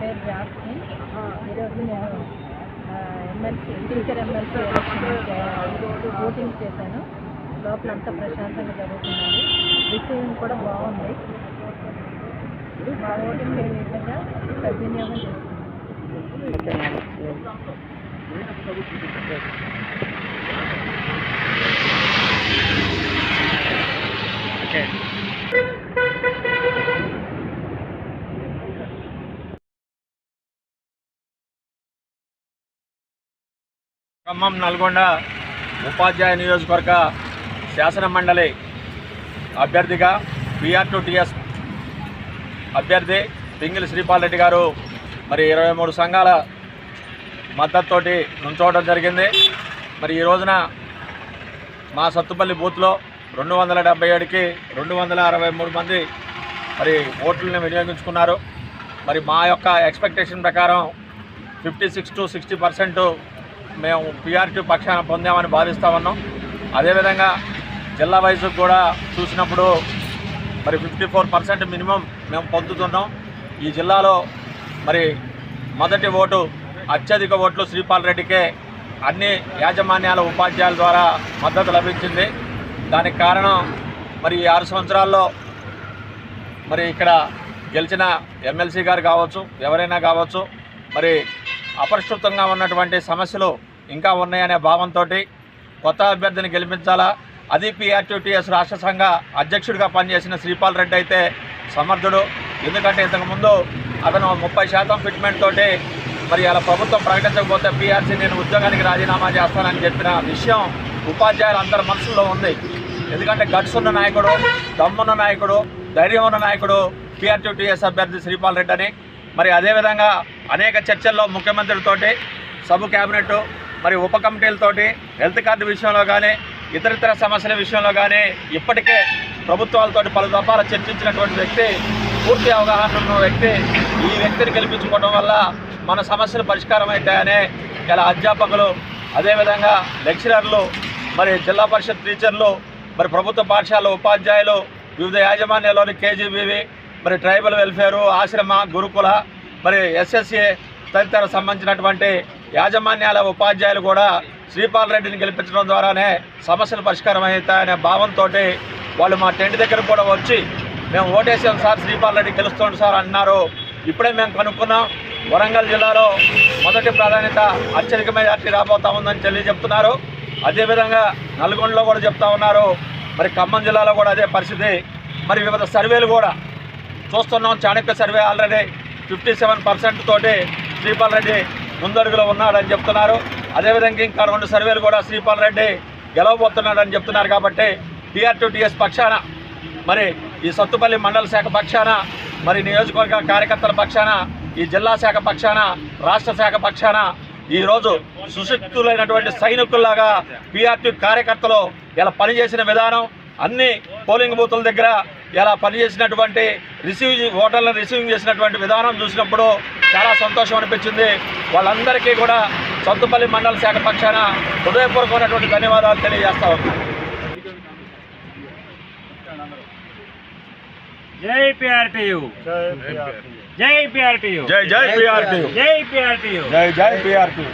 పేరు జాస్మి. ఈరోజు నేను టీచర్ ఎమ్మెల్సీ ఎలక్షన్ ఓటింగ్ చేశాను. లోపల అంతా ప్రశాంతంగా జరుగుతుందండి. రిసీవింగ్ కూడా బాగుంది. మా ఓటింగ్ మేము ఈ విధంగా సద్వినియోగం చేస్తున్నాం. ఖమ్మం నల్గొండ ఉపాధ్యాయ నియోజకవర్గ శాసన మండలి అభ్యర్థిగా PR2TS అభ్యర్థి పింగిలి శ్రీపాల్ రెడ్డి గారు మరి 23 సంఘాల మద్దతుతోటి నుంచోవడం జరిగింది. మరి ఈ రోజున మా సత్తుపల్లి బూత్లో 277కి 263 మంది మరి ఓట్లను వినియోగించుకున్నారు. మరి మా యొక్క ఎక్స్పెక్టేషన్ ప్రకారం 56 to 60% మేము PR2 పక్షాన పొందామని భావిస్తూ ఉన్నాం. అదేవిధంగా జిల్లా వైజు కూడా చూసినప్పుడు మరి 54% మినిమం మేము పొందుతున్నాం. ఈ జిల్లాలో మరి మొదటి ఓటు అత్యధిక ఓట్లు శ్రీపాల్ రెడ్డికే అన్ని యాజమాన్యాల ఉపాధ్యాయుల ద్వారా మద్దతు లభించింది. దానికి కారణం మరి 6 సంవత్సరాల్లో మరి ఇక్కడ గెలిచిన ఎమ్మెల్సీ గారు కావచ్చు, ఎవరైనా కావచ్చు, మరి అపరిష్కృతంగా ఉన్నటువంటి సమస్యలు ఇంకా ఉన్నాయనే భావంతో కొత్త అభ్యర్థిని గెలిపించాలా. అది PR2TS రాష్ట్ర సంఘ అధ్యక్షుడిగా పనిచేసిన శ్రీపాల్ రెడ్డి అయితే సమర్థుడు. ఎందుకంటే ఇంతకుముందు అతను 30% ఫిట్మెంట్ తోటి మరి అలా ప్రభుత్వం ప్రకటించకపోతే PRC నేను ఉద్యోగానికి రాజీనామా చేస్తానని చెప్పిన విషయం ఉపాధ్యాయులు అందరి మనసులో ఉంది. ఎందుకంటే గట్స్ ఉన్న నాయకుడు, దమ్మున్న నాయకుడు, ధైర్యం ఉన్న నాయకుడు PR2TS అభ్యర్థి శ్రీపాల్ రెడ్డి అని. మరి అదేవిధంగా అనేక చర్చల్లో ముఖ్యమంత్రితోటి, సబ్ క్యాబినెట్, మరి ఉప కమిటీలతోటి, హెల్త్ కార్డు విషయంలో కానీ ఇతరితర సమస్యల విషయంలో కానీ ఇప్పటికే ప్రభుత్వాలతో పలు దఫాలు చర్చించినటువంటి వ్యక్తి, పూర్తి అవగాహన ఉన్న వ్యక్తి. ఈ వ్యక్తిని గెలిపించుకోవడం వల్ల మన సమస్యలు పరిష్కారం అవుతాయని ఇలా అధ్యాపకులు, అదేవిధంగా లెక్చరర్లు, మరి జిల్లా పరిషత్ టీచర్లు, మరి ప్రభుత్వ పాఠశాల ఉపాధ్యాయులు, వివిధ యాజమాన్యాల్లోని KGBవి, మరి ట్రైబల్ వెల్ఫేరు, ఆశ్రమ, గురుకుల, మరి SSA తదితర సంబంధించినటువంటి యాజమాన్యాల ఉపాధ్యాయులు కూడా శ్రీపాల్ రెడ్డిని గెలిపించడం ద్వారానే సమస్యలు పరిష్కారం అవుతాయనే భావంతో వాళ్ళు మా టెంట్ దగ్గర కూడా వచ్చి మేము ఓటేసాం సార్, శ్రీపాల్ రెడ్డి గెలుస్తుంది సార్ అన్నారు. ఇప్పుడే మేము కనుక్కున్నాం, వరంగల్ జిల్లాలో మొదటి ప్రాధాన్యత అత్యధిక మెజార్టీ రాబోతా ఉందని చెప్తున్నారు. అదేవిధంగా నల్గొండలో కూడా చెప్తా ఉన్నారు. మరి ఖమ్మం జిల్లాలో కూడా అదే పరిస్థితి. మరి వివిధ సర్వేలు కూడా చూస్తున్నాం. చాణక్య సర్వే ఆల్రెడీ 57% తోటి శ్రీపాల్ రెడ్డి ముందడుగులో ఉన్నాడని చెప్తున్నారు. అదేవిధంగా ఇంకా 2 సర్వేలు కూడా శ్రీపాల్ రెడ్డి గెలవబోతున్నాడని చెప్తున్నారు. కాబట్టి PR2TS పక్షాన, మరి ఈ సత్తుపల్లి మండల శాఖ పక్షాన, మరి నియోజకవర్గ కార్యకర్తల పక్షాన, ఈ జిల్లా శాఖ పక్షాన, రాష్ట్ర శాఖ పక్షాన ఈరోజు సుశక్తులైనటువంటి సైనికుల్లాగా PR2 కార్యకర్తలు ఇలా పనిచేసిన విధానం, అన్ని పోలింగ్ బూతుల దగ్గర ఇలా పనిచేసినటువంటి ఓటర్లను రిసీవింగ్ చేసినటువంటి విధానం చూసినప్పుడు చాలా సంతోషం అనిపించింది. వాళ్ళందరికీ కూడా సత్తుపల్లి మండల శాఖ పక్షాన హృదయపూర్వకమైనటువంటి ధన్యవాదాలు తెలియజేస్తా ఉన్నాను. జై PR2, జై PR2, జై జై PR2, జై PR2, జై జై PR2.